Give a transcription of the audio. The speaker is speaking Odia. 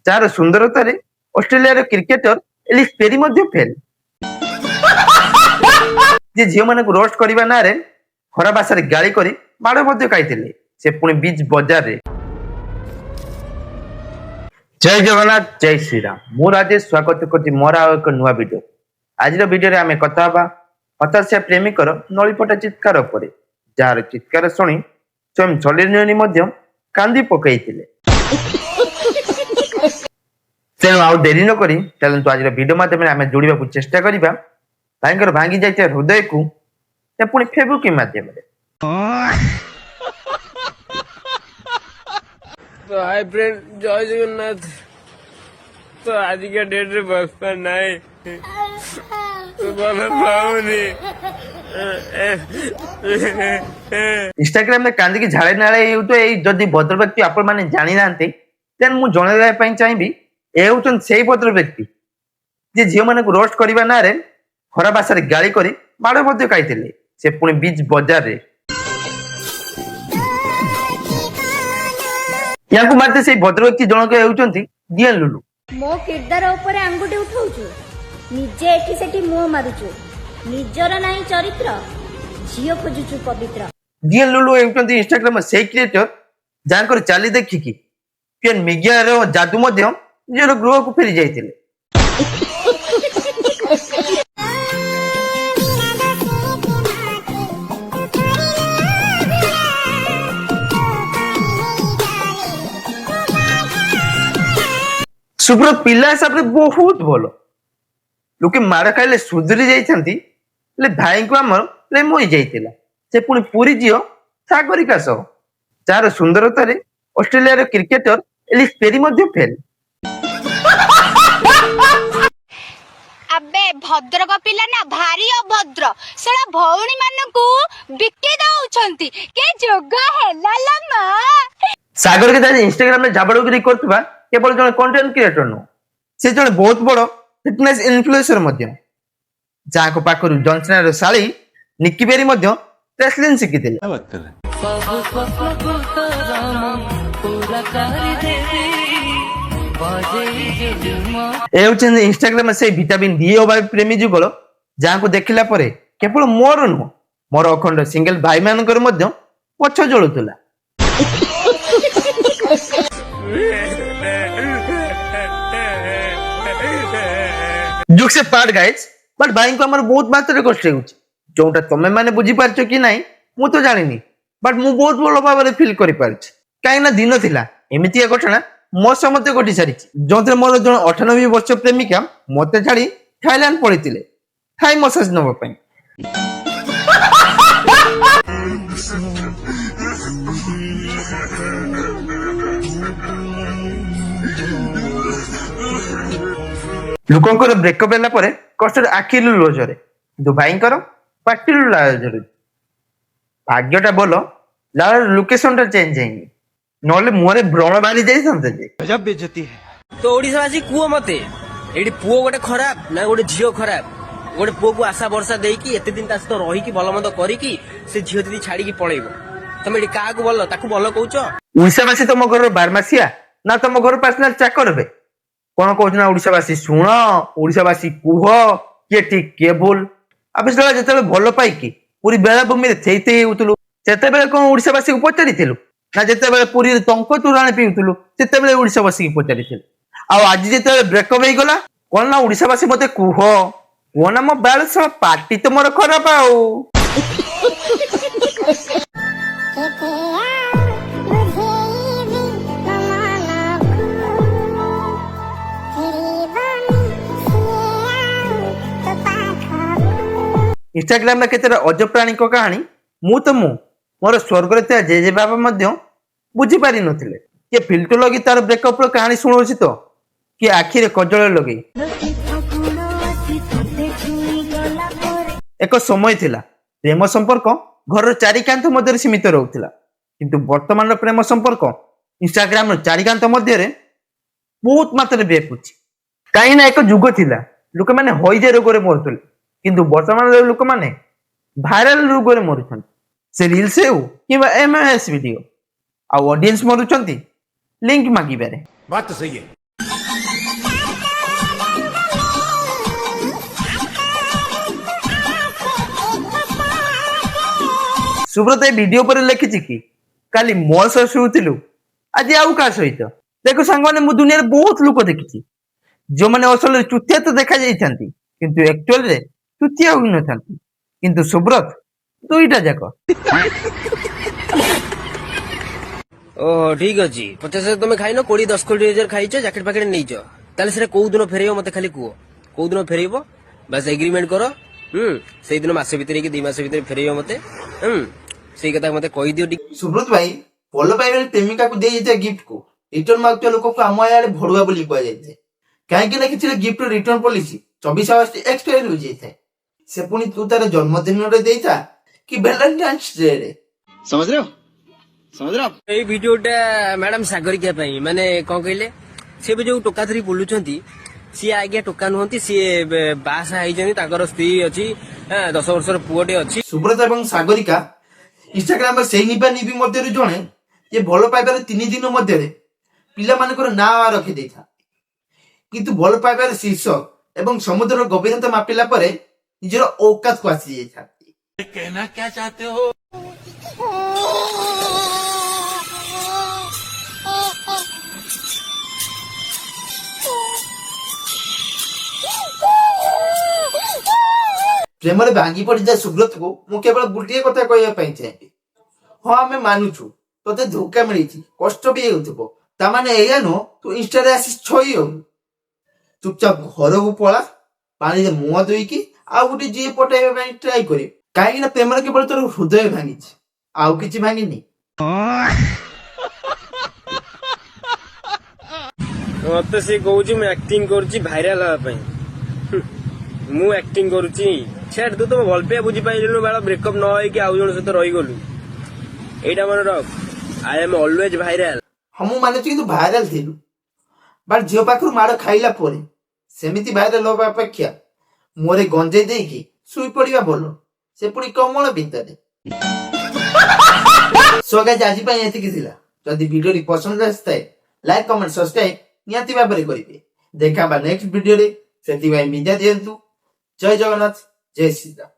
ଯାହାର ସୁନ୍ଦରତାରେ ଅଷ୍ଟ୍ରେଲିଆର କ୍ରିକେଟର ଏଲିସ୍ ପେରି ମଧ୍ୟ ଫେଲ୍। ଯେ ଝିଅମାନଙ୍କୁ ରୋଷ୍ଟ କରିବା ନାଁରେ ଖରାପ ଭାଷାରେ ଗାଳି କରି ମାଡ଼ ମଧ୍ୟ ଖାଇଥିଲେ, ସେ ପୁଣି ବିଚ୍ ବଜାରରେ। ଜୟ ଜଗନ୍ନାଥ, ଜୟ ଶ୍ରୀରାମ। ମୁଁ ରାଜେଶ ସ୍ୱାଗତ କରୁଛି ମୋର ଆଉ ଏକ ନୂଆ ଭିଡିଓ। ଆଜିର ଭିଡିଓରେ ଆମେ କଥା ହେବା ହତାଶା ପ୍ରେମିକର ନଳିପଟା ଚିତ୍କାର ଉପରେ, ଯାହାର ଚିତ୍କାର ଶୁଣି ସ୍ୱୟଂ ସଲିନି ମଧ୍ୟ କାନ୍ଦି ପକାଇଥିଲେ। ତେଣୁ ଆଉ ଡେରି ନ କରି ଚାଲନ୍ତୁ ଆଜିର ଭିଡିଓ ମାଧ୍ୟମରେ ଆମେ ଯୋଡ଼ିବାକୁ ଚେଷ୍ଟା କରିବା ଭାଇଙ୍କର ଭାଙ୍ଗି ଯାଇଥିବା ହୃଦୟକୁ ପୁଣି ଫେବୁକି ମାଧ୍ୟମରେ। तो हाय फ्रेंड, जय जगन्नाथ। तो आज के डेट रे बस्ता नहीं तो बोलो पाऊनी। इंस्टाग्राम में कांदी की झाड़े नाले तो जदि भद्र व्यक्ति आपण माने जानी नांती देन मु जणेଇବା ପାଇଁ ଚାହିଁବି ଏ ହେଉଛନ୍ତି ସେଇ ଭଦ୍ର ବ୍ୟକ୍ତି ଯେ ଝିଅମାନଙ୍କୁ ରୋଷ୍ଟ କରିବା ନାଁରେ ଖରାପ ଭାଷାରେ ଗାଳି କରି ମାଡ଼ ମଧ୍ୟ ଖାଇଥିଲେ, ସେ ପୁଣି ବିଚ୍ ବଜାରରେ। याकु मारते से भद्र व्यक्ति जनक हेउचंती दियन लुलु। मो किरदार ऊपर आंगुठी उठाउछु, निजे एठी सेठी मुंह मारुछु, निजर नाही चरित्र, झियो खोजुछु पवित्र। दियन लुलु हेउचंती इंस्टाग्राम से क्रिएटर जानकर चाली देखि कि पेन मीडिया रो जादू मध्य निजर गृह को फेरी जाइतिले। सुब्रत पिला हिसाब से बहुत भल लोके माड़ खाइले सुधरी जाइछंती ले भाई को हमर प्रेम होई जाइतिला, से पुनी पूरी जियो सागरिका सह जार सुंदरता रे ऑस्ट्रेलिया रो क्रिकेटर एलिस पेरी मध्ये फेल। अबे भद्र को पिला ना भारी अभद्र सेला भौणी मानकू बिके दउछंती के जोग हेला ला मा। सागर के दादी इंस्टाग्राम में झाबड़गिरी करतबा केवल जने कंटेंट क्रिएटर नो, से जने बहुत बड़ फिटनेस इन्फ्लुएंसर मध्य, जाको पाखरु जॉनसन रो साली निक्की बेरी मध्य रेसलिंग शिखिथिले। ए होचन इंस्टाग्राम में से विटामिन डी अभाव प्रेमी जुगल जाको देखिला परे केवल मोर नो मोर अखंड सिंगल भाई मानकर मध्य पछ जळुतला। जुक से पार्ट गाइस, बट भाई को हमर बहुत मात्रा रे कष्ट होउची, जोटा तमे माने बुझी पारछो कि नाही मु तो जानिनी, बट मु बहुत भलो भाबरे फील करि पारछि। काई ना दिन थिला एमिति एक घटना मो समते घटी सारिछि, जोंते मोर जण 98 वर्ष प्रेमिका मते छाडी थाईलैंड पळितिले थाई मसाज नबो पई। लोकंकर ब्रेकअप होला परे कष्ट आखिलु लोजरे दु भाईंकर पाटिलु लाजरे। भाग्यटा बोलो लाल लोकेशन टा चेंज हेनी नले मोरे ब्रण बारी जाई संते जे गजब बेइज्जती है। तो ओडिसावासी कुओ मते एडी पुओ गोटे खराब ना गोटे झियो खराब, गोटे पुओ को आशा वर्षा देकी एते दिन ता सହିତ रही की भलमंद करी की से झियो दीदी छाड़ी की पळेइबो, तमे एडी काहा को बोललो ताकू बोललो कहउचो। उड़ीसावासी तुम घर बारमासिया ना तुम घर पर्सनल चाकर बे कोन कहउछ ना उड़ीसावासी सुण उड़ीसावासी कुह के ठीक के भूल अबसला जतले भलो पाई की पूरी बेला भूमि रे थेइते उतलु सेते बेले कोन उड़ीसावासी को पचारिथिलु ना जेते बेले पूरी टंक तुराणी पिउतलु सेते बेले उड़ीसावासी को पचारिथिलु। आ आज जेते ब्रेकअप होई गला कोन ना उड़ीसावासी मते कुह कोन ना मो बेल स पार्टी तो मोर खराब आउ। इंस्टाग्राम में केते अजब प्राणी को कहानी मु तो मु मोर स्वर्ग रे जेजे बाबा मध्य बुझी पारि नथिले के फिल्टर लगी तार ब्रेकअप रो कहानी सुनोछि तो कि आखिरे कजळ लगी। एक समय थिला प्रेम संपर्क घर चारिकांत मध्य सीमित रहउथिला, किंतु वर्तमान प्रेम संपर्क इंस्टाग्राम रो चारिकांत मध्य रे बहुत मात्रा बेपुछि। काई ना एक जुग थिला लोक माने होइजे रोग रे मरतले, किंतु वर्तमान लोक माने भाइराल रोग रे मरुछन, से रील्स हेउ किबा एमएस वीडियो आ ऑडियंस मरुछंती लिंक मागी बारे। बात तो सही है। ସୁବ୍ରତ ଏ ଭିଡିଓ ପରେ ଲେଖିଛି କି କାଲି ମୋ ସହ ଶୋଉଥିଲୁ ଆଜି ଆଉ କାହା ସହିତ? ଦେଖ ସାଙ୍ଗମାନେ, ମୁଁ ଦୁନିଆରେ ବହୁତ ଲୋକ ଦେଖିଛି ଯୋଉମାନେ ଅସଲରେ ଚୁତିଆ ତ ଦେଖା ଯାଇଥାନ୍ତି କିନ୍ତୁ ଆକ୍ଚୁଆଲରେ ଚୁତିଆ ହୋଇନଥାନ୍ତି। କିନ୍ତୁ ସୁବ୍ରତ ଦୁଇଟା ଯାକ। ଓହୋ ଠିକ ଅଛି, 50,000 ତମେ ଖାଇନ, 20-10 ଖାଇଛ, ଜ୍ୟାକେଟ ଫାକେଟ ନେଇଛ, ତାହେଲେ ସେଟା କୋଉ ଦିନ ଫେରେଇବ ମତେ ଖାଲି କୁହ। କୋଉ ଦିନ ଫେରେଇବ ବାସ୍ ଏଗ୍ରିମେଣ୍ଟ କର। ସେଇଦିନ ମାସେ ଭିତରେ କି 2 ମାସ ଭିତରେ ଫେରେଇବ ମତେ। ସେଇ କଥା ମତେ କହିଦିଅ ଟିକେ। ସୁବ୍ରତ ଭାଇ, ଭଲ ପାଇବାରେ ପ୍ରେମିକାକୁ ଦେଇଯାଇଥିବା ଗିଫ୍ଟକୁ ରିଟର୍ନ ମାଗୁଥିବା ଲୋକକୁ ଆମ ଇଆଡେ ଭଡୁଆ ବୋଲି କୁହାଯାଇଥାଏ। କାହିଁକି ନା କିଛି gift return policy 24 hours expire ହୋଇଯାଇଥାଏ। ସେ ପୁଣି ତୁ ତାର ଜନ୍ମଦିନରେ ଦେଇଥା କି ଭ୍ୟାଲେଣ୍ଟାଇନ୍ସ ଡେ ରେ। ଏଇ ଭିଡିଓଟା ମ୍ୟାଡାମ ସାଗରିକା ପାଇଁ, ମାନେ କଣ କହିଲେ, ସିଏ ବି ଯୋଉ ଟୋକା ଧରି ବୁଲୁଛନ୍ତି ସିଏ ଆଜ୍ଞା ଟୋକା ନୁହନ୍ତି, ସିଏ ବାହାସାହା ହେଇଛନ୍ତି, ତାଙ୍କର ସ୍ତ୍ରୀ ଅଛି, 10 ବର୍ଷର ପୁଅଟେ ଅଛି। ସୁବ୍ରତ ଏବଂ ସାଗରିକା ଇନଷ୍ଟାଗ୍ରାମରେ ସେଇ ନିବା ନିବି ମଧ୍ୟରୁ ଜଣେ ଯେ ଭଲ ପାଇବାର 3 ଦିନ ମଧ୍ୟରେ ପିଲାମାନଙ୍କର ନାଁ ରଖିଦେଇଥାନ୍ତି, କିନ୍ତୁ ଭଲ ପାଇବାର ଶୀର୍ଷ ଏବଂ ସମୁଦ୍ରର ଗଭୀରତା ମାପିଲା ପରେ ନିଜର ଔକାତକୁ ଆସିଯାଇଥାନ୍ତି। ପ୍ରେମରେ ଭାଙ୍ଗି ପଡିଯାଏ ସୁବ୍ରତକୁ ମୁଁ କେବଳ ଗୋଟିଏ କଥା କହିବା ପାଇଁ ଚାହିଁବି, ହଁ ଆମେ ମାନୁଛୁ ତତେ ଧୋକା ମିଳିଛି, କଷ୍ଟ ବି ହେଉଥିବ, ତାମାନେ ଏଇଆ ନୁହଁ ତୁ ଇନଷ୍ଟାରେ ଆସି ଛଇ ହଉ। ଚୁପଚାପ ଘରକୁ ପଳା, ପାଣିରେ ମୁହଁ ଧୋଇକି ଆଉ ଗୋଟେ ଯିଏ ପଟାଇବା ପାଇଁ ଟ୍ରାଏ କରିବ, କାହିଁକି ନା ପ୍ରେମରେ କେବଳ ତୋର ହୃଦୟ ଭାଙ୍ଗିଛି, ଆଉ କିଛି ଭାଙ୍ଗିନି। ମତେ ସିଏ କହୁଛି ମୁଁ ଆକ୍ଟିଂ କରୁଛି ଭାଇରାଲ ହବା ପାଇଁ। ମୁଁ ଆକ୍ଟିଂ କରୁଛି? ଛାଡ, ତୁ ତମ ଭଲ ପାଇବା ବୁଝିପାରିଲୁନୁ ବାଳ, ବ୍ରେକଅପ୍ ନ ହେଇକି ଆଉ ଜଣ ସହିତ ରହିଗଲୁ। ଏଇଟା ମନେ ରଖ, ଆଇ ଏମ୍ ଅଲୱେଜ ଭାଇରାଲ। ହଁ ମୁଁ ମାନୁଛି, କିନ୍ତୁ ଭାଇରାଲ ଥିଲୁ, ବଟ୍ ଝିଅ ପାଖରୁ ମାଡ଼ ଖାଇଲା ପରେ ସେମିତି ଭାଇରାଲ ହବା ଅପେକ୍ଷା ମୋରେ ଗଞ୍ଜେଇ ଦେଇକି ଶୋଇ ପଡିବା ଭଲ, ସେ ପୁଣି କମଳ ଭିତରେ। ସୋ ଗାଇସ୍, ଆଜି ପାଇଁ ଏତିକି ଥିଲା। ଯଦି ଭିଡିଓଟି ପସନ୍ଦ ଆସିଥାଏ ଲାଇକ୍, କମେଣ୍ଟ, ସବସ୍କ୍ରାଇବ ନିହାତି ଭାବରେ କରିବେ। ଦେଖା ନେକ୍ସଟ ଭିଡିଓରେ, ସେଥିପାଇଁ ବିଦାୟ ଦିଅନ୍ତୁ। ଜୟ ଜଗନ୍ନାଥ, ଜୟ ଶ୍ରୀରାମ।